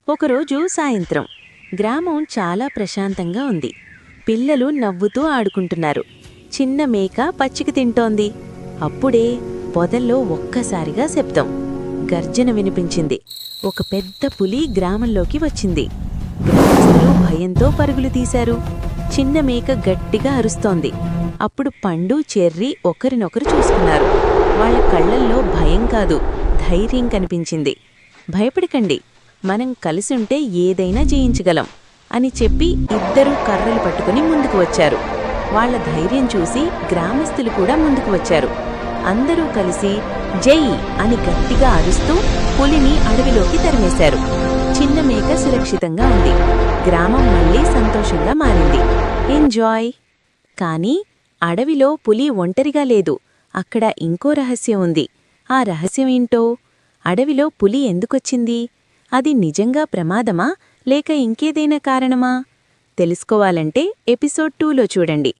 ఒకరోజు సాయంత్రం గ్రామం చాలా ప్రశాంతంగా ఉంది. పిల్లలు నవ్వుతూ ఆడుకుంటున్నారు. చిన్న మేక పచ్చిక తింటోంది. అప్పుడే పొదల్లో ఒక్కసారిగా శబ్దం, గర్జన వినిపించింది. ఒక పెద్ద పులి గ్రామంలోకి వచ్చింది. గ్రామస్తులు భయంతో పరుగులు తీశారు. చిన్న మేక గట్టిగా అరుస్తోంది. అప్పుడు పండు, చెర్రీ ఒకరినొకరు చూసుకున్నారు. వాళ్ళ కళ్లల్లో భయం కాదు, ధైర్యం కనిపించింది. భయపడకండి, మనం కలిసుంటే ఏదైనా జయించగలం అని చెప్పి ఇద్దరూ కర్రలు పట్టుకుని ముందుకు వచ్చారు. వాళ్ల ధైర్యం చూసి గ్రామస్తులు కూడా ముందుకు వచ్చారు. అందరూ కలిసి జై అని గట్టిగా అరుస్తూ పులిని అడవిలోకి తరిమేశారు. చిన్న మేక సురక్షితంగా ఉంది. గ్రామం మళ్లీ సంతోషంగా మారింది. ఎంజాయ్! కానీ అడవిలో పులి ఒంటరిగా లేదు. అక్కడ ఇంకో రహస్యం ఉంది. ఆ రహస్యం ఏంటో? అడవిలో పులి ఎందుకొచ్చింది? అది నిజంగా ప్రమాదమా లేక ఇంకేదైనా కారణమా? తెలుసుకోవాలంటే ఎపిసోడ్ 2లో చూడండి.